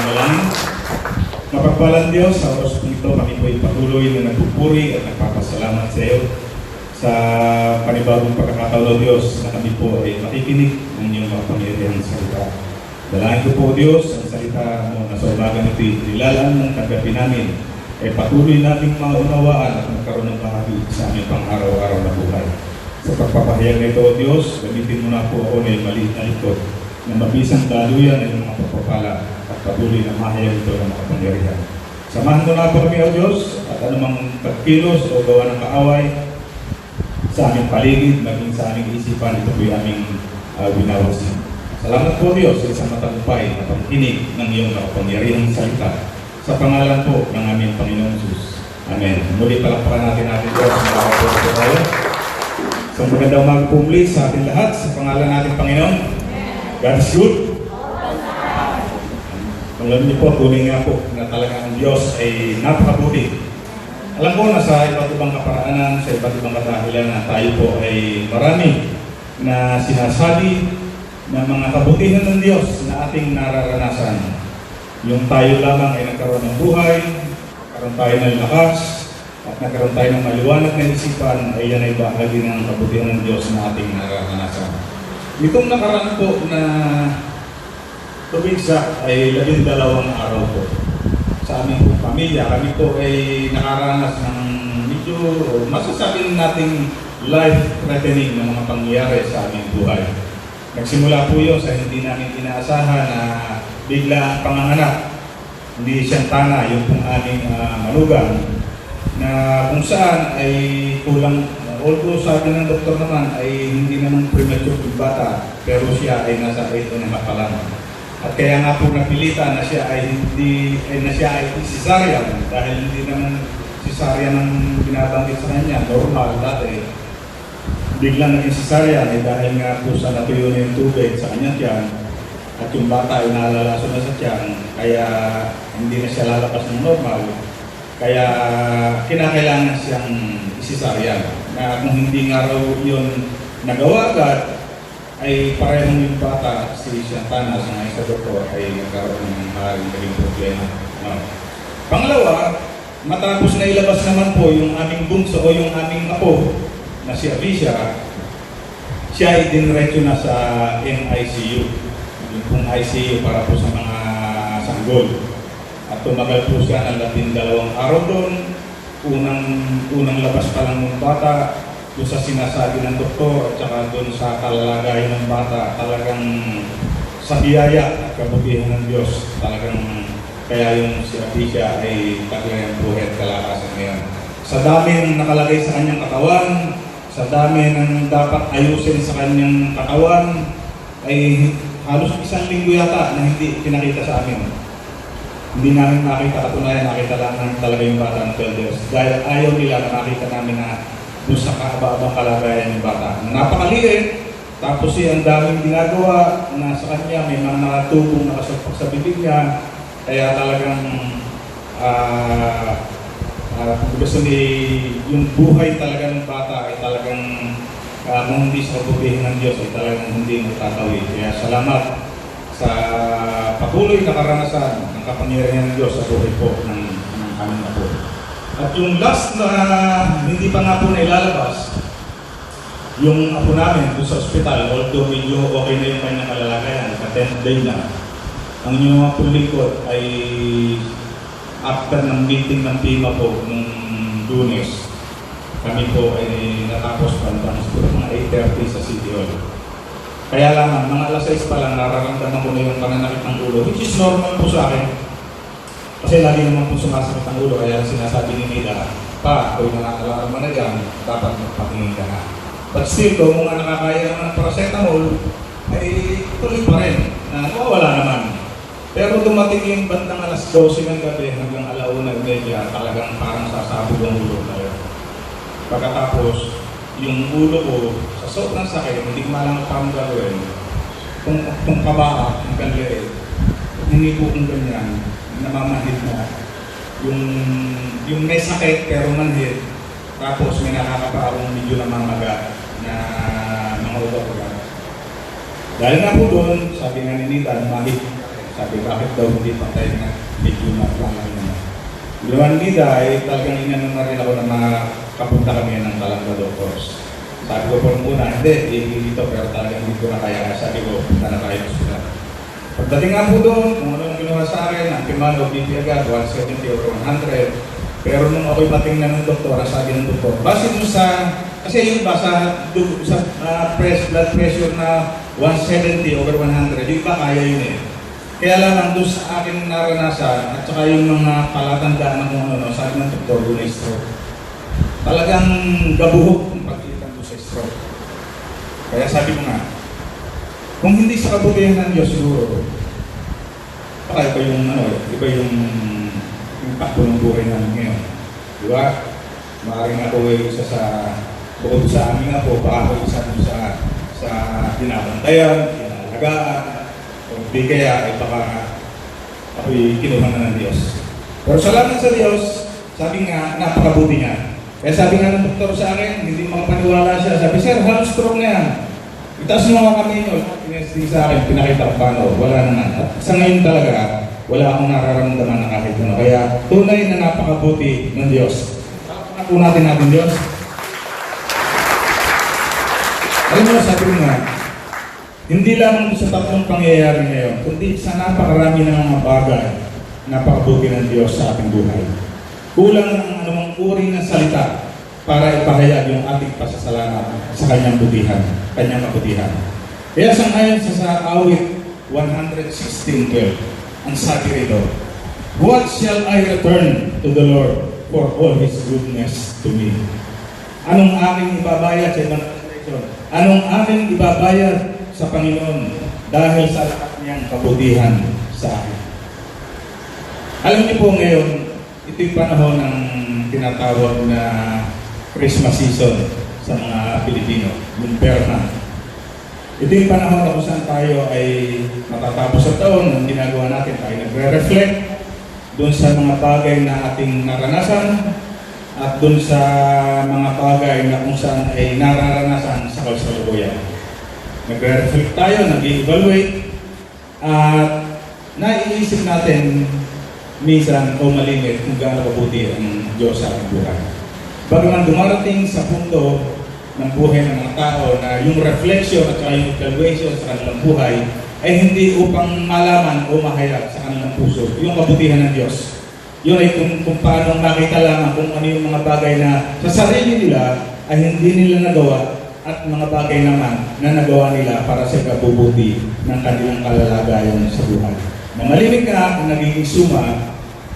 manalangin. Mapagpalang Diyos, sa oras po ito kami po ay patuloy na nagpupuri at nagpapasalamat sa iyo sa panibagong pagkakataon, Diyos, na kami po ay makikinig ng iyong makapangyarihang salita. Dalangin ko po, Diyos, ang salita mo na sa umaga nito'y nilalaan ng kagabi namin ay patuloy nating maunawaan at magkaroon ng bahagi sa aming pang-araw-araw na buhay. Sa pagpapahayag na ito, Diyos, gamitin mo na po ako na yung maliit na ito na mabisang daluyan ng mga pagpapala at patuloy na mahayag ito ng makapangyarihan. Samahan mo na po kami, O Diyos, at anumang pagkilos o gawa ng kaaway sa aming paligid, maging sa aming isipan, ito po yung aming winawasin. Salamat po, Diyos, sa isang matagumpay na pagkinig ng iyong makapangyarihang salita. Sa pangalan po ng aming Panginoong Jesus. Amen. Muli palakpakan natin Diyos. Maraming po tayo. So magandang umaga po muli sa ating lahat. Sa pangalan natin Panginoon. God is good. Alam niyo po, tuloy nga po na talaga ang Diyos ay napakabuti. Alam ko na sa iba't ibang kaparaanan, sa iba't ibang kadahilan na tayo po ay marami na sinasabi ng mga kabutihan ng Diyos na ating nararanasan. Yung tayo lamang ay nagkaroon ng buhay, nagkaroon tayo ng lakas, at nagkaroon tayo ng maliwanag na isipan, ay yan ay bahagi ng kabutihan ng Diyos na ating nararanasan. Itong nakaraan po na tumigsa ay 12 araw po. Sa aming pamilya, kami po ay nakaranas ng medyo masasabing nating life-threatening na mga pangyayari sa aming buhay. Nagsimula po yun sa hindi namin inaasahan na bigla ang panganganak. Hindi siyang tana, yung pong aming manugang, na kung saan ay kulang, although sabi ng doktor naman ay hindi naman premature yung bata, pero siya ay nasa 8 na pa lang. At kaya nga po napilitan na siya ay cesarean dahil hindi naman cesarean ang binabanggit sa kanya, normal dati. Biglang naging cesarean dahil nga po sa natuyo na yung tubig sa kanya tiyan at yung bata ay nalalaso na sa tiyan, kaya hindi na siya lalabas ng normal. Kaya kinakailangan siyang cesarean na kung hindi nga raw yun nagawa agad, ay parehong yung bata, si Shantana, sa doktor, ay nagkaroon ng maaaring naging problema. Pangalawa, matapos na ilabas naman po yung aming bunso o yung aming apo na si Avisha, siya ay dinretso na sa NICU. Yung pong ICU para po sa mga sanggol. At tumagal po siya ng 12 araw doon. Unang labas pa lang ng bata, doon sa sinasabi ng doktor at saka doon sa kalalagayan ng bata, talagang sa biyaya at kabutihan ng Diyos, talagang kaya yung si Avisha ay talagang buhay at kalakasan ngayon. Sa dami ng nakalagay sa kanyang katawan, sa dami ng dapat ayusin sa kanyang katawan, ay halos 1 linggo yata na hindi pinakita sa amin. Hindi namin makita katunayan, nakita lang talaga yung bata ng 12 years. Dahil ayaw nila na makita namin na doon sa kaaba-abang kalagayan ng bata. Napakaliit, tapos ang daming ginagawa na sa kanya, may mga nakatubong nakasagpak sa bibig niya, kaya talagang gusto yung buhay talaga ng bata ay talagang kung hindi sa kabutihan ng Diyos ay talagang hindi matatawid. Kaya salamat sa patuloy na karanasan ng kapangyarihan ng Diyos sa buhay po ng aming apo. At yung last na hindi pa nga po nailalabas, yung apo namin doon sa ospital, although medyo okay na yung kanyang kalalagayan, sa 10th day na, ang inyong mga lingkod ay after ng meeting ng PIMA po nung Lunes, kami po ay natapos bandang siguro mga 8:30 sa City Hall. Kaya lang, mga alas 6 pa lang nararamdaman ko na yung pananakit ng ulo, which is normal po sa akin. Kasi lagi naman po sumasakit ang ulo, kaya sinasabi ni Mila, pa, kung nakakalaman mo na yan, dapat magpatingin ka na. But still, kung mga nakakaya naman ng paracetamol, ay tuloy pa rin, na nawawala naman. Pero dumating yung bandang alas 12 ng gabi hanggang 1:30, talagang parang sasabog ang ulo tayo. Pagkatapos, yung ulo ko, sa sobrang sakit, hindi ko malang paano gagawin. Kung kabaka, ang kanliit, hindi po kong ganyan, namamahid na. Yung may sakit pero manhid, tapos may nakakaparang medyo namamaga na mga ugat-ugat. Dahil nga po doon, sabi nga ni Nita, mahid Sabi, bakit daw hindi patay na medyo na lang naman. Luman nila ay talagang inanong na rin ako na makapunta kami ng Talanga Doctors. Sabi ko po muna, hindi dito, pero talagang hindi ko na kaya. Sabi ko, punta na tayo sa pagdating nga po doon, kung anong ginawa sa akin, ang Timano, BP agad, 170 or 100. Pero nung ako'y patingnan ng doktor, sabi ng doktor, base mo sa, kasi yung ba sa blood pressure na 170 over 100, yung ba kaya yun eh. Kaya lang doon sa aking naranasan, at saka yung mga palatandaan ng kung ano, sabi ng doktor, doon ay stroke. Talagang gabuhok kung pagkita doon sa stroke. Kaya sabi ko nga, kung hindi sa kabutihan ng Diyos siguro, baka iba yung takbo ng buhay namin ngayon. Di ba? Maaaring ako ay isa sa, bukod sa amin nga po, baka ako isa sa binabantayan, pinalagaan, o di kaya ay baka ako'y kinuha na ng Diyos. Pero salamat sa Diyos, sabi nga, napakabuti niya. Kaya sabi nga ng doktor sa akin, hindi makapaniwala siya. Sabi, sir, how strong na yan? Itaas mo nga kami nyo. Pinesting sa akin, pinakita ko paano. Wala naman. At sa ngayon talaga, wala akong nararamdaman na kahit ano. Kaya tunay na napakabuti ng Diyos. Pakapuna po natin Diyos. Alam mo, sabi ko nga, hindi lamang sa tatlong pangyayari ngayon, kundi sa napakarami ng mga bagay, napakabuti ng Diyos sa ating buhay. Kulang ng anumang uri ng salita para ipahayag yung ating pasasalamat sa kanyang butihan, kanyang kabutihan. Kaya sangayon sa awit 116:12, ang sabi rito, what shall I return to the Lord for all His goodness to me? Anong aking ibabayad sa ibang translation? Anong aking ibabayad sa Panginoon dahil sa lahat niyang kabutihan sa akin? Alam niyo po ngayon, ito yung panahon ng tinatawag na Christmas season sa mga Pilipino, yung Perna. Ito yung panahon na kung saan tayo ay matatapos sa taon, ang ginagawa natin tayo nagre-reflect doon sa mga bagay na ating naranasan at doon sa mga bagay na kung saan ay nararanasan sa kasalukuyan. Nagre-reflect tayo, nag-evaluate at naiisip natin minsan o malimit kung gaano kabuti ang Diyos sa ating buhay. Bagaman dumarating sa punto ng buhay ng mga tao na yung reflection at yung evaluation sa kanilang buhay ay hindi upang malaman o mahayag sa kanilang puso yung kabutihan ng Diyos. Yun ay kung paano makita lamang kung ano yung mga bagay na sa sarili nila ay hindi nila nagawa at mga bagay naman na nagawa nila para sa kabubuti ng kanilang kalalagayan sa buhay. Malimit ka ang nagiging suma,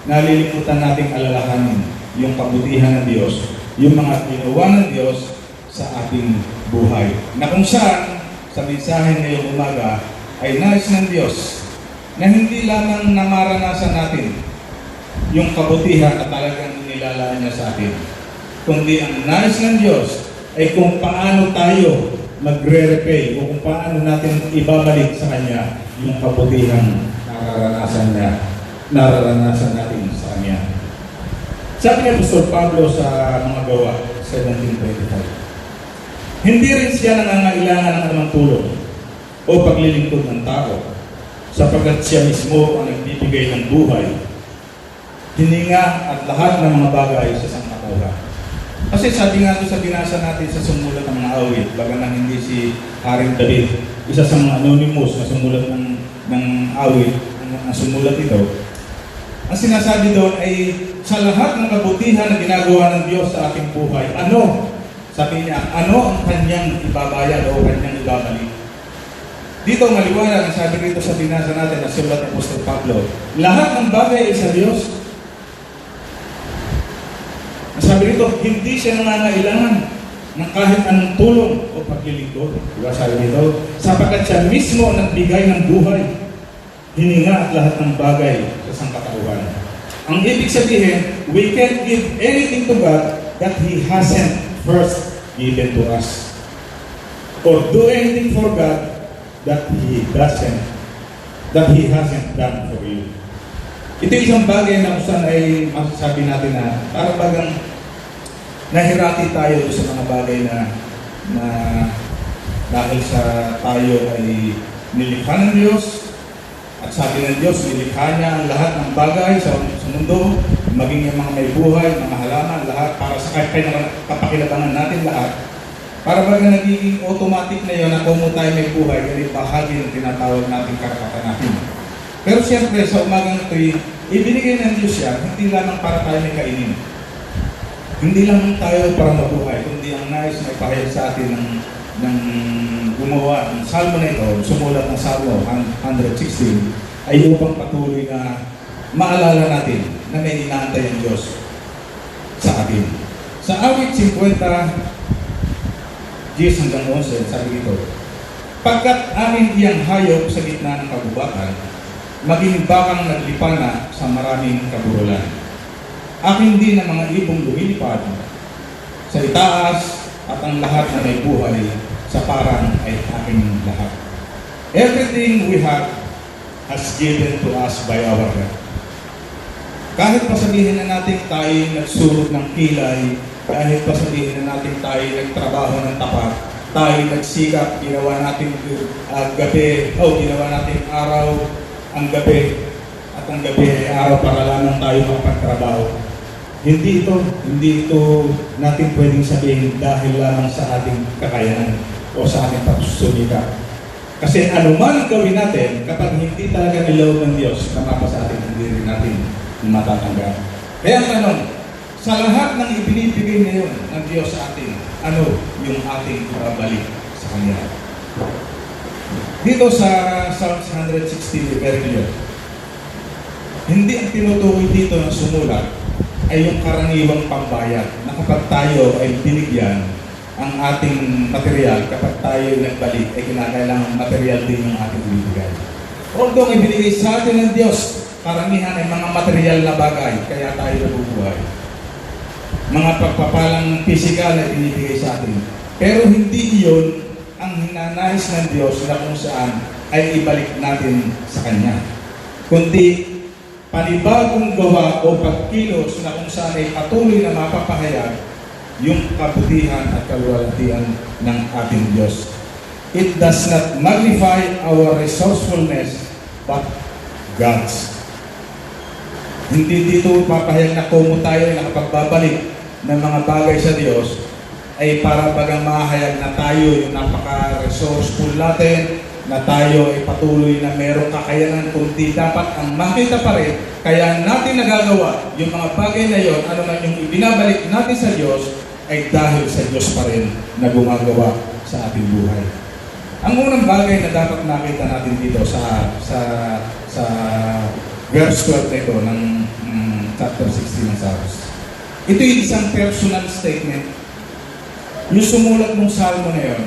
nalilimutan nating alalahanin yung kabutihan ng Diyos, yung mga ginawa ng Diyos sa ating buhay. Na kung saan, sa mensahe ngayong umaga, ay nais ng Diyos na hindi lamang na maranasan natin yung kabutihan at talagang nilalaan niya sa atin, kundi ang nais ng Diyos ay kung paano tayo magre-repay o kung paano natin ibabalik sa Kanya yung kabutihan nararanasan natin sa Kanya. Sabi ni Apostol Pablo sa mga Gawa 17:25, hindi rin siya nangangailangan ng anumang tulong o paglilingkod ng tao, sapagkat siya mismo ang nagbibigay ng buhay, hininga at lahat ng mga bagay sa sangkatauhan. Kasi sabi nga doon sa binasa natin sa sumulat ng mga awit, baga nang hindi si Haring David, isa sa mga anonymous na sumulat ng awit, ang sumulat ito, ang sinasabi doon ay sa lahat ng kabutihan na ginagawa ng Diyos sa ating buhay, ano? Sabi niya, ano ang kanyang ibabayad o kanyang ibabalik? Dito maliwanag, ang sabi dito sa binasa natin na sulat ng Apostol Pablo, lahat ng bagay ay sa Diyos. Sabi dito, hindi siya nangangailangan ng kahit anong tulong o paglilingkod. Diba sabi dito? Sapagkat siya mismo nagbigay ng buhay, hininga at lahat ng bagay sa sangkatauhan. Ang ibig sabihin, we can't give anything to God that He hasn't first given to us. Or do anything for God that He hasn't done for you. Ito isang bagay na kung saan ay masasabi natin na parang bagang nahirati tayo sa mga bagay na dahil sa tayo ay nilikha ng Diyos, At sabi ng Diyos, nilikha niya ang lahat ng bagay sa mundo, maging yung mga may buhay, mga halaman, lahat, para sa kapakilabangan natin lahat. Para baga nagiging automatic na yun na kung tayo may buhay, ganit bahagi ng tinatawag natin karapatan natin. Pero siyempre, sa umagang ito'y, ibinigay ng Diyos yan, hindi lamang para tayo may kainin. Hindi lang tayo para mabuhay, kundi ang nais na ipahayag sa atin ng gumawa ng salmo na ito, sumulat ng Salmo 116, ay upang patuloy na maalala natin na may inaantay ang Diyos sa atin. Sa awit 50, 10 hanggang 11, sabi dito, pagkat amin iyang hayop sa gitna ng kagubatan, maging bakang naglipana sa maraming kaburulan. Aking din ang mga ibong lumilipad sa itaas at ang lahat na may buhay sa parang ay aking lahat. Everything we have has given to us by our God. Kahit pa sabihin na natin tayo nagsurot ng kilay, kahit pa sabihin na natin tayo nagtrabaho ng tapat, tayo nagsikap, ginawa natin gabi, ginawa natin araw ang gabi, at ang gabi ay araw para lamang tayo makapagtrabaho. Hindi ito natin pwedeng sabihin dahil lamang sa ating kakayanan o sa ating pagsusumikap. Kasi anuman gawin natin, kapag hindi talaga niloob ng Diyos na mapa sa atin, hindi rin natin matatanggap. Kaya tanong, sa lahat ng ibinibigay ngayon ng Diyos sa atin, ano yung ating babalik sa Kanya? Dito sa Psalms 160, very clear. Hindi ang tinutukoy dito ng sumulat ay yung karaniwang pambayad na kapag tayo ay binigyan ang ating material, kapag tayo nagbalik, ay kinakailangan material din yung ating binibigay. Although ibinigay sa atin ng Diyos, karamihan ay mga material na bagay, kaya tayo nabubuhay. Mga pagpapalang pisikal na binibigay sa atin. Pero hindi iyon ang hinanais ng Diyos na kung saan ay ibalik natin sa Kanya. Kundi panibagong gawa o pagkilos na kung saan ay patuloy na mapapahayag yung kabutihan at kaluwalhatian ng ating Diyos. It does not magnify our resourcefulness, but God's. Hindi dito papahayag na kung tayo ay nakapagbabalik ng mga bagay sa Diyos, ay para bagang mahayag na tayo yung napaka-resourceful natin, na tayo ay patuloy na merong kakayanan, kundi dapat ang makita pa rin, kaya natin nagagawa yung mga bagay na yon, ano man yung ibinabalik natin sa Diyos, ay dahil sa Diyos pa rin na gumagawa sa ating buhay. Ang unang bagay na dapat nakita natin dito sa verse 12 nito ng chapter 16 ng Psalms. Ito yung isang personal statement. Yung sumulat ng salmo na yun,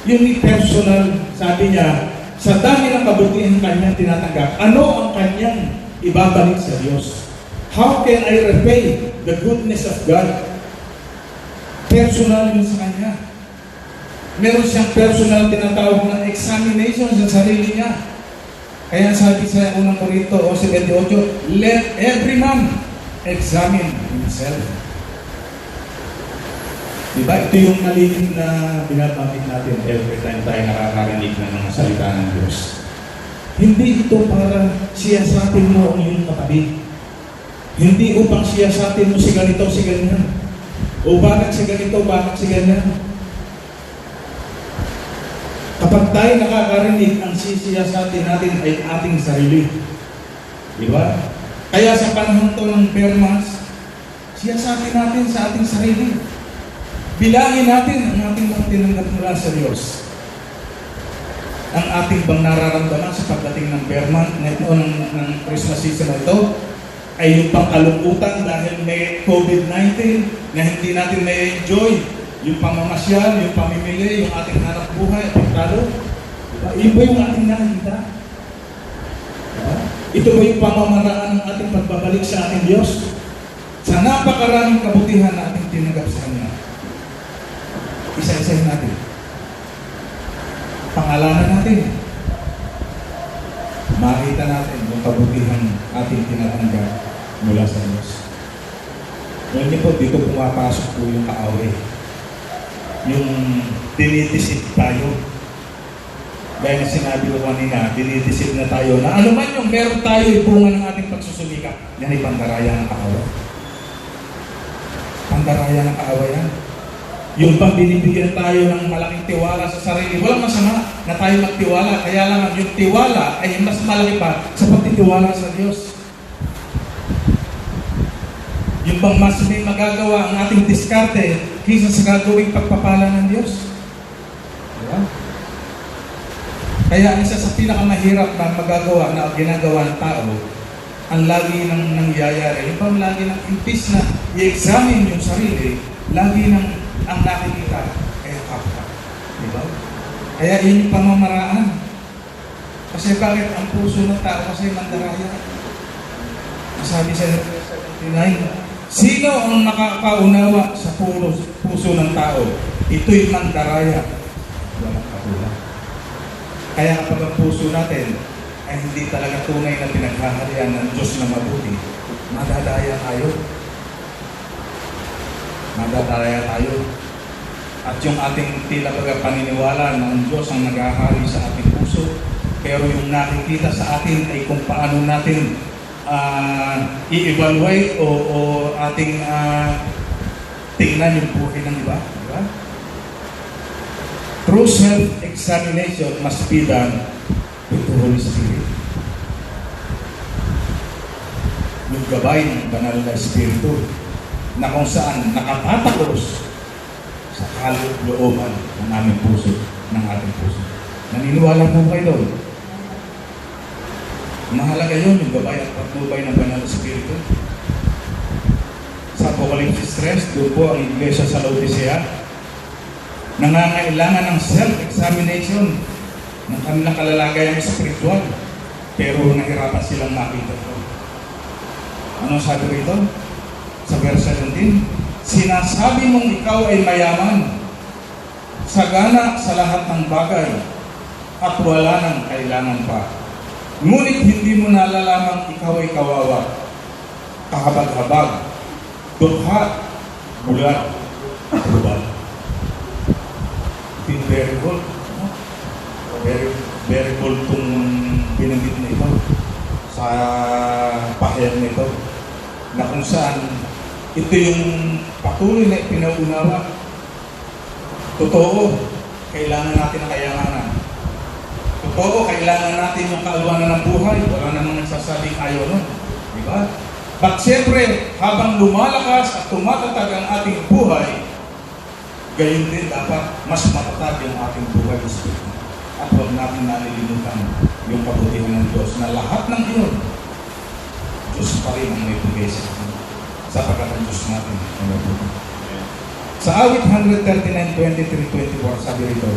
yung personal, sabi niya, sa dami ng kabutihan kanyang tinatanggap, ano ang kanyang ibabalik sa Diyos? How can I repay the goodness of God? Personal yun sa kanya. Meron siyang personal tinatawag na examination sa sarili niya. Kaya sabi sa unang Korinto 11:28, let every man examine himself. Diba? Ito yung malilim na binabanggit natin every time tayo nakakarinig ng mga salita ng Diyos. Hindi ito para siyasatin mo ang iyong katabi. Hindi upang siyasatin mo si ganito, si ganyan. O bakit si ganito, bakit si ganyan. Kapag tayo nakakarinig, ang sisiyasatin natin ay ating sarili. Diba? Kaya sa panahon to ng permas, siyasatin natin sa ating sarili. Bilangin natin ang ating mga tinanggap mula sa Diyos. Ang ating bang nararamdaman sa pagdating ng Berman ng Christmas season na ito ay yung pangkalungkutan dahil may COVID-19 na hindi natin may enjoy, yung pamamasyal, yung pamimili, yung ating hanap buhay at pagkalo. Iyon ba yung ating nakikita? Ito ba yung pamamaraan ng ating pagbabalik sa ating Diyos? Sa napakaraming kabutihan na ating tinanggap sa Kanya. Isa-isahin natin. Pangalanan natin. Makita natin yung kabutihan ating tinatanggap mula sa Diyos. Ngayon niyo po, dito pumapasok po yung kaaway. Yung tinitisip tayo. Dahil sinabi ko kanina, dinidisip na tayo na ano man yung meron tayo, bunga ng ating pagsusumika. Yan ay pandaraya ng kaaway. Pandaraya ng kaaway yan. Yung pang binibigyan tayo ng malaking tiwala sa sarili, walang masama na tayo magtiwala. Kaya lang yung tiwala ay mas malaki pa sa pagtitiwala sa Diyos. Yung bang mas may magagawa ang ating diskarte kaysa sa gagawing pagpapala ng Diyos. Diba? Kaya isa sa pinakamahirap na magagawa na ginagawa ng tao, ang lagi nang nangyayari, yung bang lagi nang impis na i-examine yung sarili, lagi nang ang nakikita ay kapwa. Diba? Kaya yun yung pamamaraan. Kasi bakit ang puso ng tao kasi mandaraya? Sabi sa 79, sino ang nakakaunawa sa puso ng tao? Ito'y mandaraya. Walang katulad. Kaya kapag ang puso natin ay hindi talaga tunay na pinaghaharian ng Diyos na mabuti, madadaya tayo. Madadaya tayo. At yung ating tila baga paniniwala na ang Diyos ang naghahari sa ating puso, pero yung nakikita sa atin ay kung paano natin i-evaluate o ating tingnan yung buhay ng iba. Diba? True self-examination must be done with the Holy Spirit. Yung gabay ng banal na Espiritu na kung saan nakatatagos sa kalooban ng aming puso, ng ating puso. Naniniwala po kayo doon? Mahalaga yun, yung gabay at patnubay ng banal na Espiritu. Sa Apocalypse 3, doon po ang iglesia sa Laodicea, nangangailangan ng self-examination ng kanilang kalalagayang spiritual, pero nahirapan silang makita ito. Ano sabi rito? Sa verse 17, sinasabi mong ikaw ay mayaman, sagana sa lahat ng bagay, at wala nang kailangan pa. Ngunit hindi mo nalalamang ikaw ay kawawa, kahabag-habag, dukha, bulat, at rubal. Very bold. Very bold itong binanggit na ito sa pahayag na ito, na kung saan ito yung patuloy na pinaunawa. Totoo, kailangan natin ang kayamanan. Totoo, kailangan natin yung kaalwanan ng buhay. Wala namang nagsasabing ayaw nun. Diba? But siyempre, habang lumalakas at tumatatag ang ating buhay, gayon din dapat mas matatag yung ating buhay. At huwag natin nalilimutan yung kabutihan ng Diyos na lahat ng iyon, Diyos pa rin ang may bigay sa atin. Sapagkat ang Diyos natin ang mabuti. Sa awit 139:23-24, sabi rito,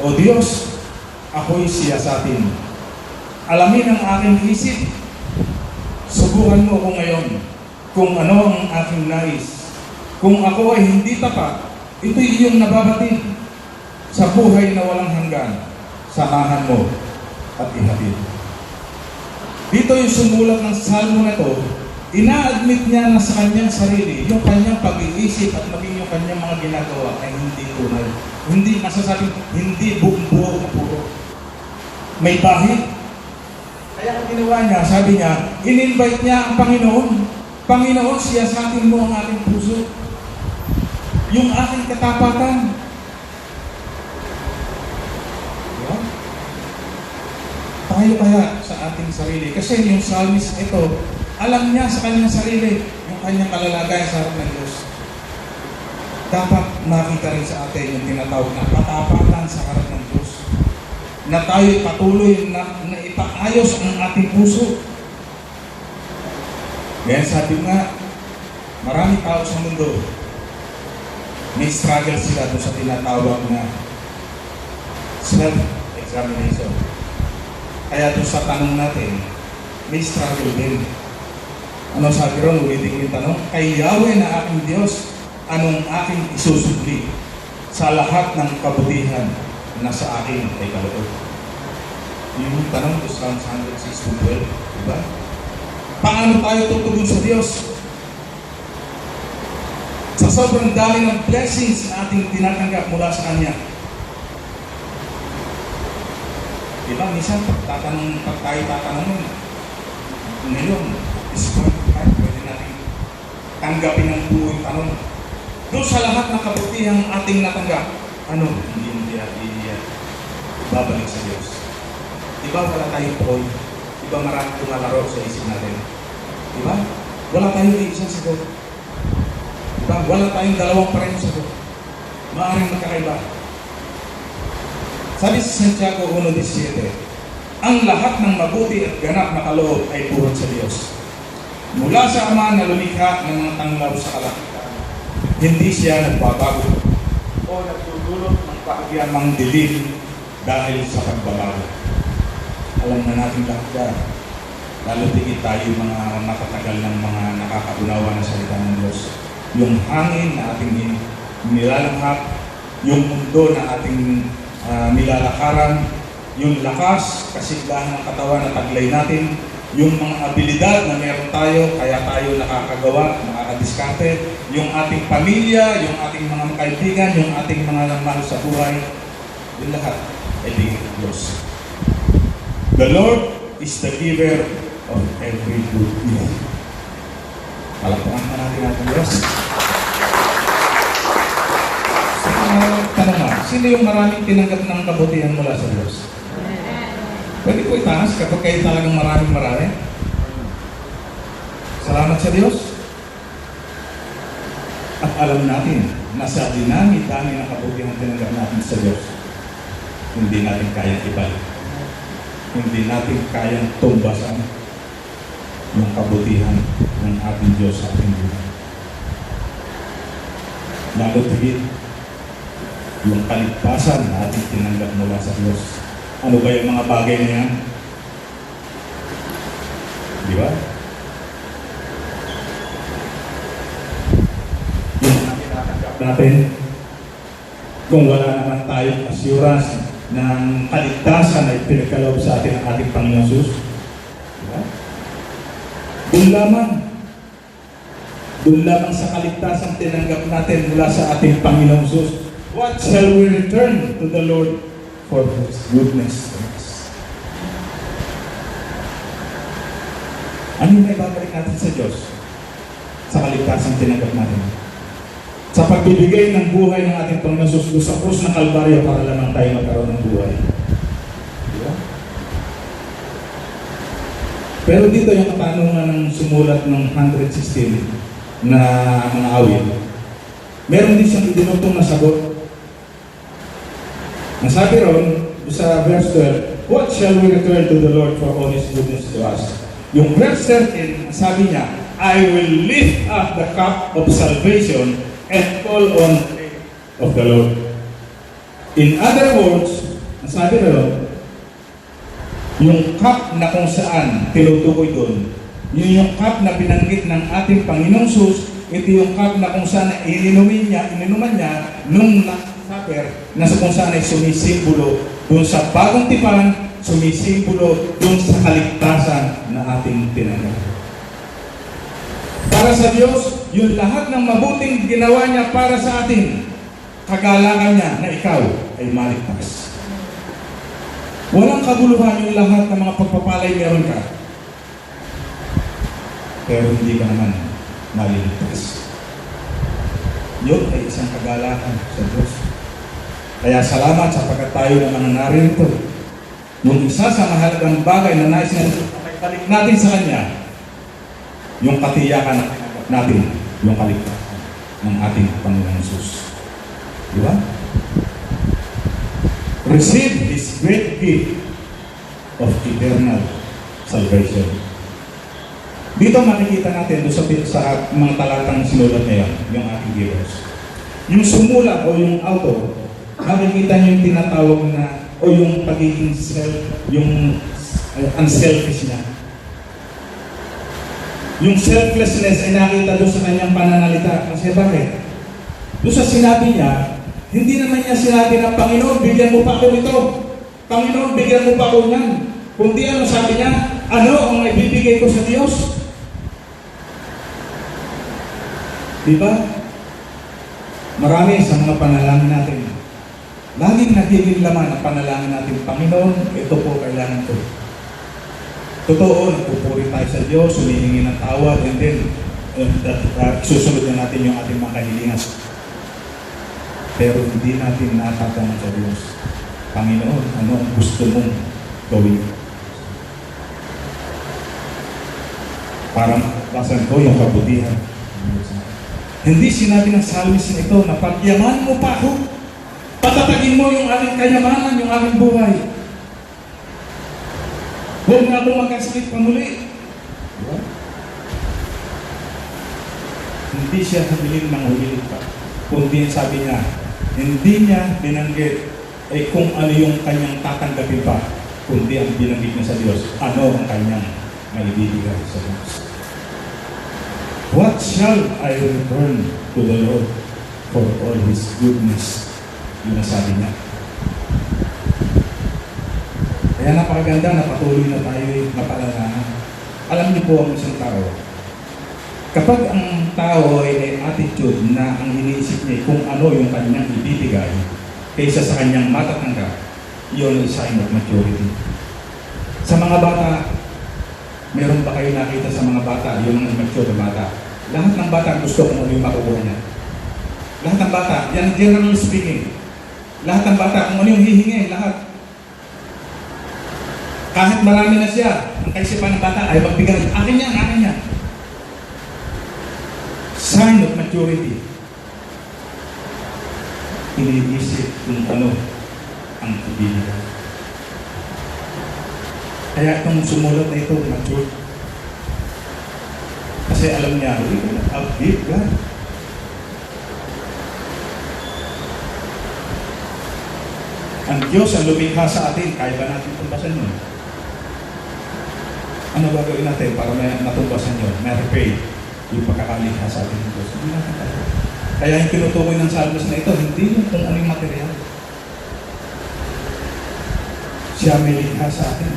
O Diyos, ako'y siyasatin. Alamin ang aking isip. Subukan mo ako ngayon kung ano ang aking nais. Kung ako ay hindi tapat, ito'y iyong nababatid. Sa buhay na walang hanggan, samahan mo at ihatid. Dito yung sumulat ng salmo na to, ina-admit niya na sa kanyang sarili, yung kanyang pag-iisip at maging yung kanyang mga ginagawa ay hindi tunay. Hindi masasabing, hindi buong-buo na puro. May bahid. Kaya ang ginawa niya, sabi niya, in-invite niya ang Panginoon. Panginoon, siyasatin mo ang ating puso. Yung aking katapatan. Yeah. Tayo kaya sa ating sarili. Kasi yung psalmist ito, alam niya sa kanyang sarili, yung kanyang kalalagayan sa harap ng Diyos. Dapat makita rin sa atin yung tinatawag na katapatan sa harap ng Diyos. Na tayo patuloy na ipaayos ang ating puso. Kaya sabi nga, marami tao sa mundo, may struggle sila doon sa tinatawag na self-examination. Kaya doon sa tanong natin, may struggle din. Ano sabi ron? Ulitin yung tanong, kay Yahweh na aking Diyos, anong aking isusubli sa lahat ng kabutihan na sa akin ay kaloob? Yung tanong doon sa Psalms 106:12, diba? Paano tayo tutugon sa Diyos? Sa sobrang dami ng blessings na ating tinatanggap mula sa Kanya. Di ba, minsan pag tayo tatanong ngayon, isipin tayo, pwede natin tanggapin ang buong tanong. Doon sa lahat ng kabutihang ating natanggap, hindi babalik sa Diyos. Di ba wala tayong toy? Di ba marami lumalaro sa isip natin? Di ba? Wala tayong isang sagot. Di ba? Wala tayong dalawang parehong sagot. Maaaring magkakaiba. Sabi sa Santiago 1:17, ang lahat ng mabuti at ganap na kaloob ay purot sa Diyos. Mula sa Ama na lumikha ng mga tanglaw sa kalakitan, hindi siya nagbabago o nagdudulot ng kahagyamang dilim dahil sa pagbabago. Alam na natin lahat yan. Lalo tigit tayo mga matatagal ng mga nakakaunawa na salita ng Diyos. Yung hangin na ating nilalanghap, yung mundo na ating nilalakaran, yung lakas, kasiglahan ng katawan na taglay natin, yung mga abilidad na meron tayo, kaya tayo nakakagawa, nakakadiskarte, yung ating pamilya, yung ating mga kaibigan, yung ating mga mahal sa buhay, yung lahat ay bigay ng Diyos. The Lord is the giver of every good gift. Palakpakan na natin ang Diyos. Tanong nga, sino yung maraming tinanggap ng kabutihan mula sa Diyos? Pwede po itaas kapag kayo talagang maraming. Salamat sa Diyos. At alam natin na sa dinami-dami ng kabutihan tinanggap natin sa Diyos, hindi natin kayang ibalik. Hindi natin kayang tumbasan yung kabutihan ng ating Diyos sa ating buhay. Lalo tigit, yung kaligtasan na ating tinanggap mula sa Diyos. Ano ba yung mga bagay na yan? Di ba? Yung natanggap natin, kung wala naman tayong assurance ng kaligtasan ay pinagkaloob sa atin ng ating Panginoon Jesus. Di ba? Doon lamang sa kaligtasan tinanggap natin mula sa ating Panginoon Jesus. What shall we return to the Lord for His goodness to us? Ano yung ibabalik natin sa Diyos? Sa kaligtasan tinanggap natin. Sa pagbibigay ng buhay ng ating Panginoon Jesus sa krus ng Kalbaryo para lamang tayo magkaroon ng buhay. Diba? Pero dito yung katanungan ng sumulat ng 116 na mga awit. Meron din siyang idinutong na sagot. Nasabi ron sa verse 12, what shall we return to the Lord for all His goodness to us? Yung verse 13, sabi niya, I will lift up the cup of salvation and call on the name of the Lord. In other words, nasabi ron, yung cup na kung saan tinutukoy doon, yung cup na binanggit ng ating Panginoong Jesus, ito yung cup na kung saan ininuman niya nung na sa kung saan ay sumisimbolo doon sa bagong tipan, sumisimbolo doon sa kaligtasan na ating tinanggap. Para sa Diyos, yung lahat ng mabuting ginawa niya para sa atin, kagalangan niya na ikaw ay maligtas. Walang kaguluhan yung lahat ng mga pagpapalay meron ka. Pero hindi ka naman maliligtas. Yun ay isang kagalakan sa Diyos. Kaya salamat sapagkat tayo naman narito. Yung isa sa mahalagang bagay na nais balik natin sa Kanya, yung katiyakan na tinanggap natin, yung kaligtasan ng ating Panginoong Jesus. Di ba? Receive this great gift of eternal salvation. Dito makikita natin doon sa mga talatang sinulat na yan, yung ating givers. Yung sumula o yung auto, makikita niyo yung tinatawag na o yung pagiging yung unselfish niya. Yung selflessness ay nakita doon sa kanyang pananalita. Kasi bakit? Doon sa sinabi niya, hindi naman niya sinabi na, Panginoon, bigyan mo pa ako nito. Panginoon, bigyan mo pa ako niyan. Kundi ano sabi niya, ano ang ibibigay ko sa Diyos? Diba? Marami sa mga panalangin natin. laging nagiging laman ang panalangin natin, Panginoon, ito po kailangan ko. Totoo, nagpupuri tayo sa Diyos, humihingi ng tawad, and then, susunod na natin yung ating mga kahilingan. Pero hindi natin natatanong sa Diyos, Panginoon, ano ang gusto mong gawin? Para makapasan ko yung kabutihan. Hindi sinabi ng salmis ito na pagyaman mo pa ako, patatagin mo yung aking kayamanan, yung aking buhay. Huwag na akong magkasakit pa muli. Diba? Hindi siya habiling ng humilig pa. Kundi sabi niya, hindi niya binanggit kung ano yung kanyang tatanggapin pa, kundi ang binanggit niya sa Diyos, ano ang kanyang maibibigay sa Diyos. What shall I return to the Lord for all His goodness? Yun ang sabi niya. Kaya napakaganda na patuloy na tayo mapalalahan. Alam niyo po ang isang tao, kapag ang tao ay may attitude na ang iniisip niya kung ano yung kanyang ibibigay kaysa sa kanyang matatanggap, yun ay sign of maturity. Sa mga bata, meron ba kayo nakita sa mga bata, yung mga mature na bata? Lahat ng bata gusto kung ano yung makukuha niya. Lahat ng bata, yan generally speaking. Lahat ng bata, kung ano yung hihingi, lahat. Kahit marami na siya, ang kaisipan ng bata ay magbigay, akin yan, akin yan. Sign of maturity. Iniisip kung ano ang ibibigay. Kaya itong sumulat na ito, mature. Kasi alam niya, we cannot outgive God. Ang Diyos ang lumikha sa atin, kaya ba natin tumbasan yun? Ano gagawin natin para matumbasan yun? Ma-repay yung pagkakalikha sa atin ng Diyos. Hindi natin kaya. Kaya yung tinutukoy ng Salmos na ito, hindi yung kung ano yung material. Siya may likha sa atin.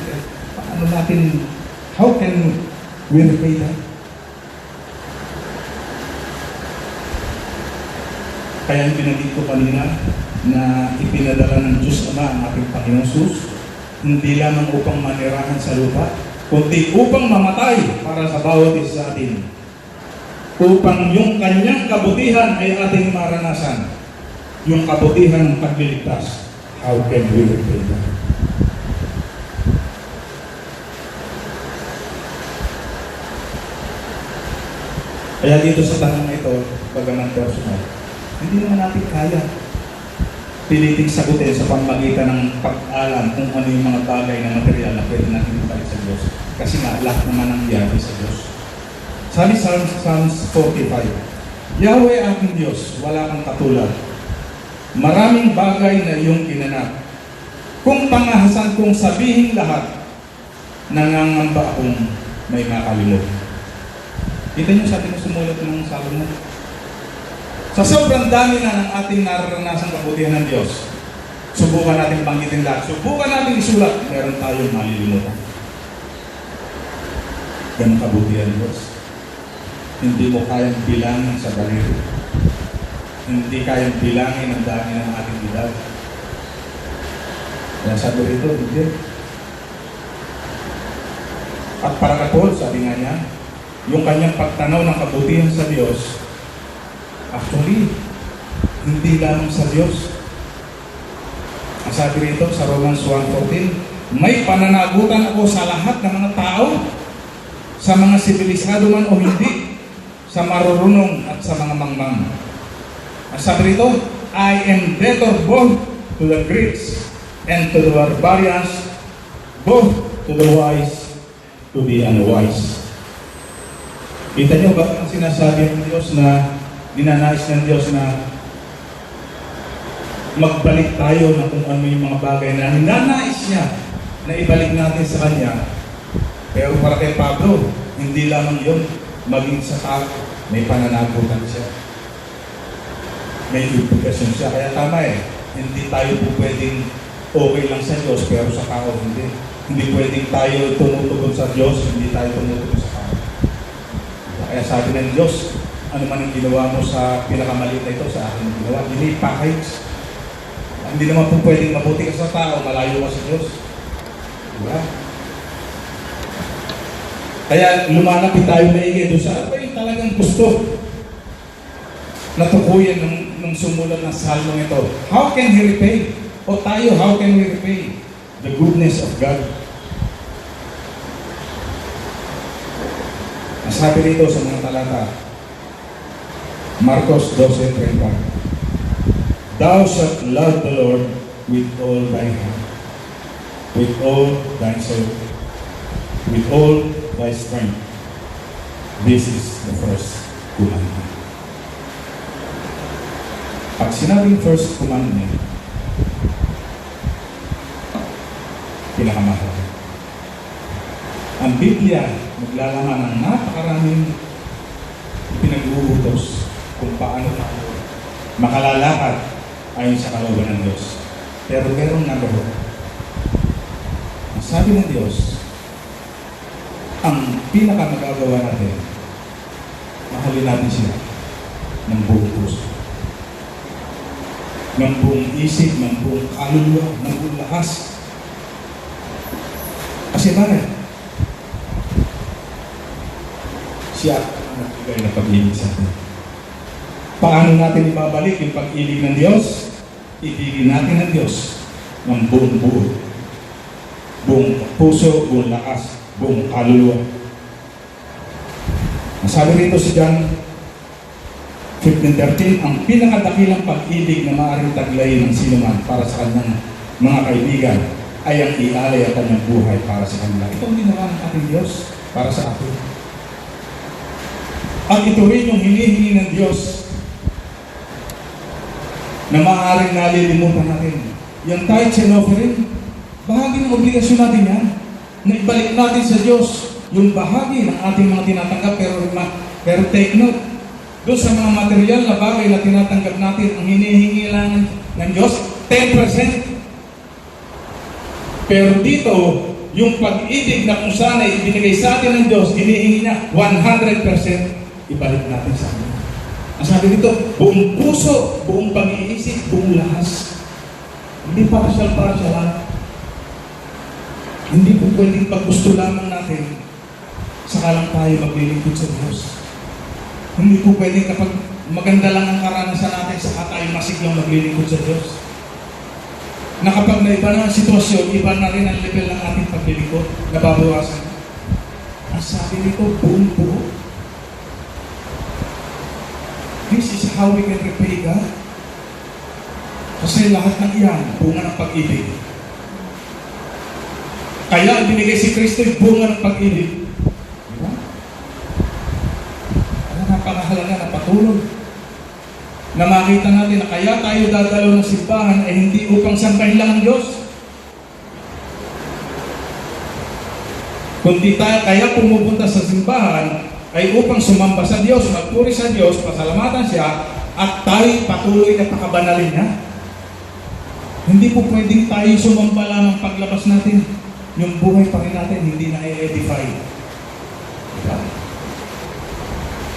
Paano natin, how can we repay that? Kaya yung pinagin ko kanina na ipinadala ng Diyos Ama ang ating Panginoong Jesus, hindi lamang upang manirahan sa lupa, kundi upang mamatay para sa bawat isa sa atin. Upang yung kanyang kabutihan ay ating maranasan. Yung kabutihan ng pagliligtas. How can we repay that? Kaya dito sa tanong na ito, bagaman personal, hindi naman natin kaya piliting sagutin sa pamamagitan ng pag-alam kung ano yung mga bagay na material na pwede natin ibalik sa Diyos. Kasi nga, lahat naman ang yari sa Diyos. Sabi sa Psalms 45, Yahweh aking Diyos, wala kang katulad. Maraming bagay na iyong ginanap. Kung pangahasan kong sabihin lahat, nangangamba akong may makalimot. Kita niyo sa ating sumulat ng Solomon. Sa sobrang dami na ng ating naranasang kabutihan ng Diyos, subukan natin banggitin lahat. Subukan natin isulat, meron tayong malilimutan. Ganun kabutihan ng Diyos. Hindi mo kayang bilangin sa daliri. Hindi kayang bilangin ang dami ng ating bidal. Kaya sabi rito, hindi. At para kapol, sabi nga niya, yung kanyang pagtanaw ng kabutihan sa Diyos, actually, hindi lamang sa Diyos. Ang sabi rito sa Romans 1:14, may pananagutan ako sa lahat ng mga tao, sa mga sibilisado man o hindi, sa marurunong at sa mga mangmang. Ang sabi rito, I am debtor both to the Greeks and to the barbarians, both to the wise, to the unwise. Kita niyo ba ang sinasabi ng Diyos na dinanais ng Diyos na magbalik tayo na kung ano yung mga bagay na ninanais niya na ibalik natin sa Kanya. Pero para kay Pablo, hindi lamang yun, maging sa tao, may pananagutan siya. May implication siya. Kaya tama hindi tayo po pwedeng okay lang sa Diyos, pero sa tao hindi. Hindi pwedeng tayo tumutugon sa Diyos, hindi tayo tumutugon sa tao. Kaya sabi ng Diyos, ano man ang ginawa mo sa pinakamaliit na ito, sa akin ginawa. Hindi package. Hindi naman po pwedeng mabuti ka sa tao, malayo ka sa Diyos. Diba? Kaya lumalapit tayo maigi doon sa ano ba yung talagang gusto natukuyan nung sumulat ng salmong ito. How can He repay? O tayo, how can we repay the goodness of God? Sabi rito sa mga talata, Marcos 12:35, Thou shalt love the Lord with all thy heart, with all thy soul, with all thy strength. This is the first commandment. Pag sinabing first commandment, pinakamahal. Ang Biblia naglalaman ng napakaraming pinag-uutos kung paano tayo makalalakad ayon sa kalooban ng Diyos. Pero merong nagawa. Ang sabi ng Diyos, ang pinakamagagawa natin, mahalin natin siya ng buong puso, ng buong isip, ng buong kaluluwa, ng buong lakas. Kasi bakit? Siya ang nagbigay na pag-ibig sa atin. Paano natin ibabalik yung pag-ibig ng Diyos? Ibigin natin ng Diyos ng buong buo, buong puso, buong lakas, buong kaluluwa. Nasabi rito si John 15:13, ang pinakadakilang pag-ibig na maaaring taglayin ng sinuman para sa kanyang mga kaibigan ay ang ialay at kanyang buhay para sa kanila. Ito ang ginawa ng ating Diyos para sa atin. At ito rin yung hinihingi ng Diyos na maaaring nalilimutan natin. Yung tithes and offering, bahagi ng obligasyon natin yan, na ibalik natin sa Diyos yung bahagi ng ating mga tinatanggap, pero take note, doon sa mga material na bagay na tinatanggap natin, ang hinihingi lang ng Diyos, 10%. Pero dito, yung pag-ibig na kung sana ibinigay sa atin ng Diyos, hinihingi niya 100%, ibalik natin sa atin. Ang sabi dito, buong puso, buong pag-iisip, buong lahas. Hindi partial lang. Hindi po pwedeng pag gusto lamang natin, saka lang tayo maglilingkod sa Diyos. Hindi po pwedeng kapag maganda lang ang karanasan natin, saka tayo masiglang maglilingkod sa Diyos. Na kapag naiba na ang sitwasyon, iba na rin ang level ng ating paglilingkod, nababawasan. Ang sabi nito, buong buo. This is how we can repay God. Kasi lahat ng iyan, bunga ng pag-ibig. Kaya binigay si Kristo yung bunga ng pag-ibig. Diba? Ano napakahalaga na patuloy. Na makita natin na kaya tayo dadalaw ng simbahan ay hindi upang sambahin lang ang Diyos. Kundi tayo kaya pumupunta sa simbahan ay upang sumamba sa Diyos, magpuri sa Diyos, pasalamatan siya, at tayo patuloy na pakabanalin niya. Hindi po pwedeng tayo sumamba lang ang paglabas natin. Yung buhay pa rin natin, hindi na i-edify. Diba?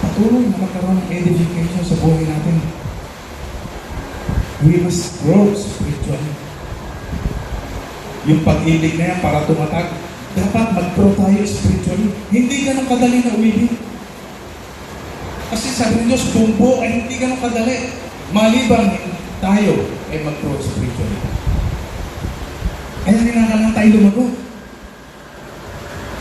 Patuloy na magkaroon ng edification sa buhay natin. We must grow spiritually. Yung pag-ibig na yan para tumatag, dapat mag-grow tayo spiritually. Hindi ganun kadali na umibig. Kasi sabi ng Diyos, bumbo ay hindi ganun kadali. Maliban tayo ay mag-grow spiritually. Kaya rinakalang tayo lumago.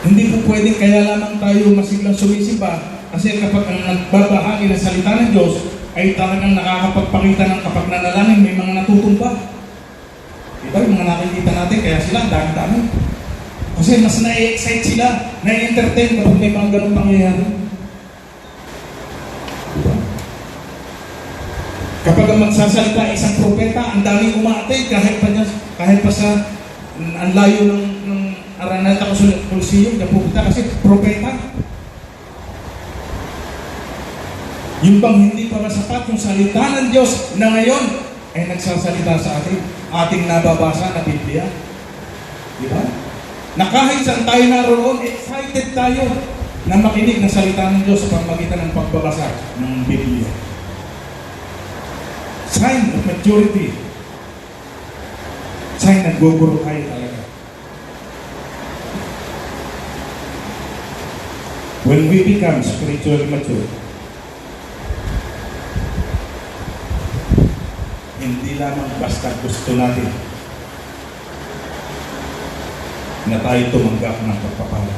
Hindi po pwedeng kaya lamang tayo masiglang sumisimba. Kasi kapag ang nagbabahagi ng salita ng Diyos ay talagang nakakapagpakita ng kapag nanalangin may mga natutumba. Diba? Yung mga nakikita natin, kaya sila ang dami-dami. Kasi mas na-excite sila, na-entertain kapag may mga ganong pangyayari. Diba? Kapag ang magsasalita isang propeta, ang daming umaatay kahit pa sa ang layo ng Araneta Coliseum, napupunta kasi propeta. Yung bang hindi pa masapat yung salita ng Diyos na ngayon ay nagsasalita sa ating nababasa na Biblia. Diba? Na kahit saan tayo naroon, excited tayo na makinig ng salita ng Diyos sa pamamagitan ng pagbabasa ng Biblia. Sign of maturity. Siya'y nagbuburuhay talaga. When we become spiritually mature, hindi lamang basta gusto natin na tayo tumanggap ng pagpapala,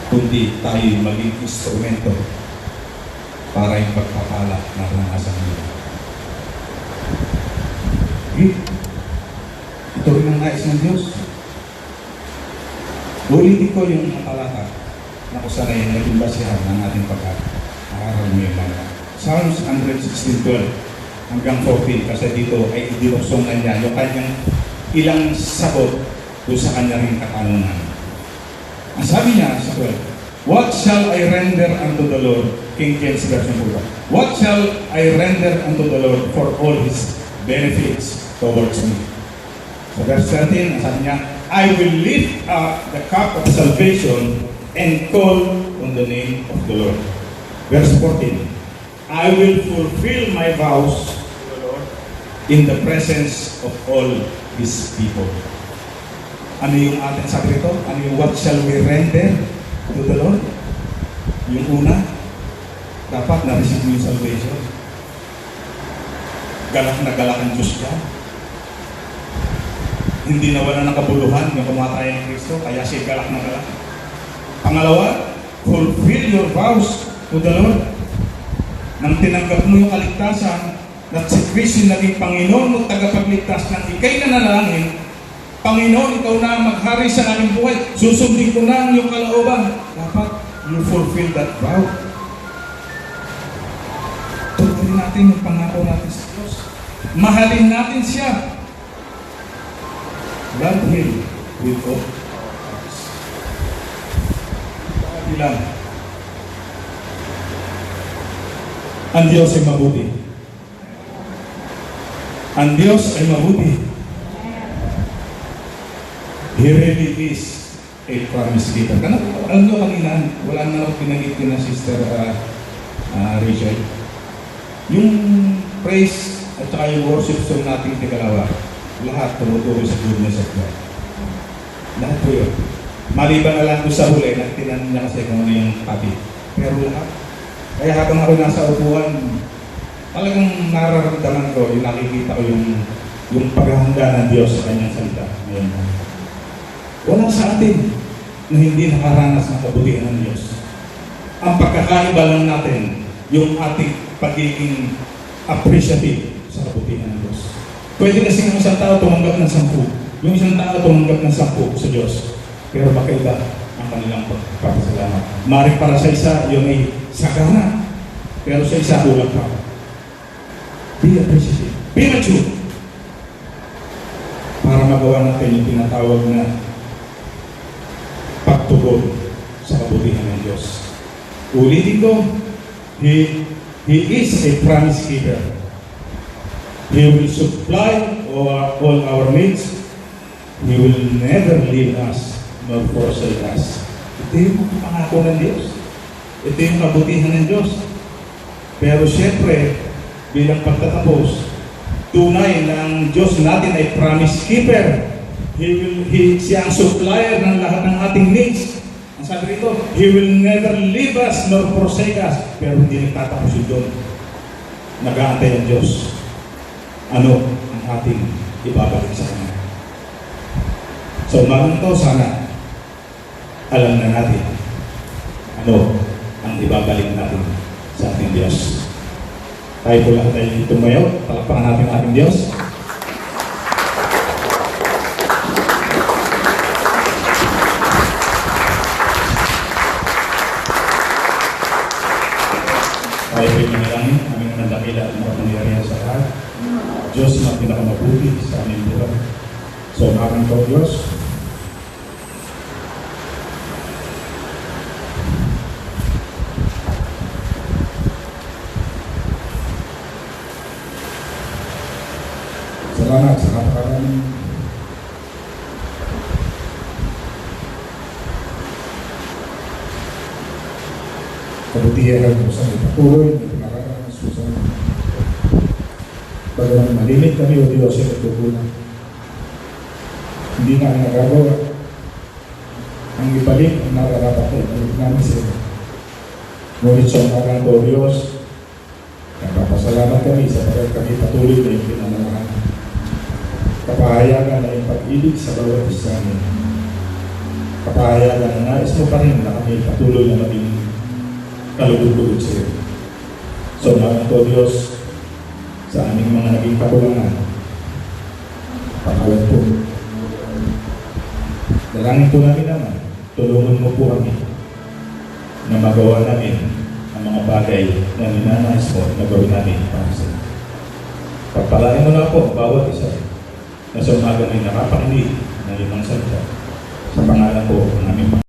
kundi tayo maging instrumento para yung pagpapala na naranasan nila. Ito rin ang nais ng Diyos. Ulitin ko yung mga talata na kung saan ay naging basihan ng ating pag-aaral ngayon lang. Psalms 116:12 hanggang 14, kasi dito ay idinuksongan niya yung kanyang ilang sagot doon sa kanya rin katanungan. Ang sabi niya sa 12, "What shall I render unto the Lord?" King James Version po. "What shall I render unto the Lord for all His benefits towards me?" Sa verse 13, ang sabi niya, "I will lift up the cup of salvation and call on the name of the Lord." Verse 14, "I will fulfill my vows to the Lord in the presence of all His people." Ano yung ating sabi rito? Ano yung what shall we render to the Lord? Yung una, dapat na-receive mo yung salvation. Galak na galak ang Diyos ka. Hindi nawala ng kabuluhan yung kumatay ng Kristo, kaya siya galak na galak. Pangalawa, fulfill your vows to the Lord. Nang tinanggap mo yung kaligtasan, at si Kristo naging Panginoon mo tagapagligtas ng ikay na nanalangin, Panginoon, ikaw na maghari sa aming buhay. Susundin ko na ang iyong kalooban. Dapat you fulfill that vow. Tutuloy natin yung pangako natin sa Diyos. Mahalin natin siya. Love Him with all hearts. Ilan? Ang Diyos ay mabuti. Ang Diyos ay mabuti. He really is a promise keeper. Alam nyo kanina, wala na ako pinagit ko na Sister Rachel. Yung praise at saka yung worship song nating tigalawa, lahat tumuturo sa goodness of God. Lahat po yun. Maliban na lang ko sa huli, nagtinan niya kasi kung ano yung topic. Pero lahat. Kaya habang ako nasa upuan, talagang nararamdaman ko, yung nakikita ko yung paghahanda ng Diyos sa kanyang salita. Ngayon. Wala sa atin na hindi nakaranas ng kabutihan ng Diyos. Ang pagkakaiba lang natin, yung ating pagiging appreciative sa kabutihan ng Diyos. Pwede kasi ng isang tao tumanggap ng 10. Yung isang tao tumanggap ng 10 sa Diyos. Pero makaiba ang kanilang pagpapasalamat. Maring para sa isa, yung ay sakana. Pero sa isa, ulang pa. Be appreciative. Be mature. Para magawa natin yung tinatawag na pagtugon sa kabutihan ng Diyos. Ulitin ko, He is a promise keeper. He will supply all our needs. He will never leave us nor forsake us. Ito yung pangako ng Diyos. Ito yung kabutihan ng Diyos. Pero siyempre, bilang pagtatapos, tunay na ang Diyos natin ay promise keeper. Siya ang supplier ng lahat ng ating needs. Ang sabi rito, He will never leave us nor forsake us. Pero hindi nagtatapos yun doon. Nag-aantay ang Diyos. Ano ang ating ibabalik sa Kanya. So, umagang ito, sana alam na natin ano ang ibabalik natin sa ating Diyos. Tayo po lang tayo tumayo. Palakpakan natin ang ating Diyos. Tayo po yung manalangin, aming nandakila at mapangyarihan sa lahat. Diyos na pinakamabuti sa aming buhay. So, umagang po Diyos. Salamat sa kapakanan. Kabutihan mo sa ipatuloy na pinakaranas sa Bagaman malimit kami o Diyos ay nagtugunan. hindi namin nagagawa. Ang ibalik, ang nararapat na ibalik namin sila. Ngunit sa umagang po, Diyos, nagpapasalamat kami sa kami patuloy na yung pinamamahan. Kapahayagan na yung pag-ibig sa bawat isa namin. Kapahayagan na nais mo pa rin na kami patuloy na maging kalugod-lugod sa iyo. So, umagang po, Diyos, sa aming mga naging kakulangan, pangawat po. Dalangin po namin naman, tulungan mo po kami na magawa namin ang mga bagay na ninanais mo na gawin namin para sa iyo. Pagpalain mo na po bawat isa na sa umaga ay nakapakinig ng limang salita sa pangalan po ng aming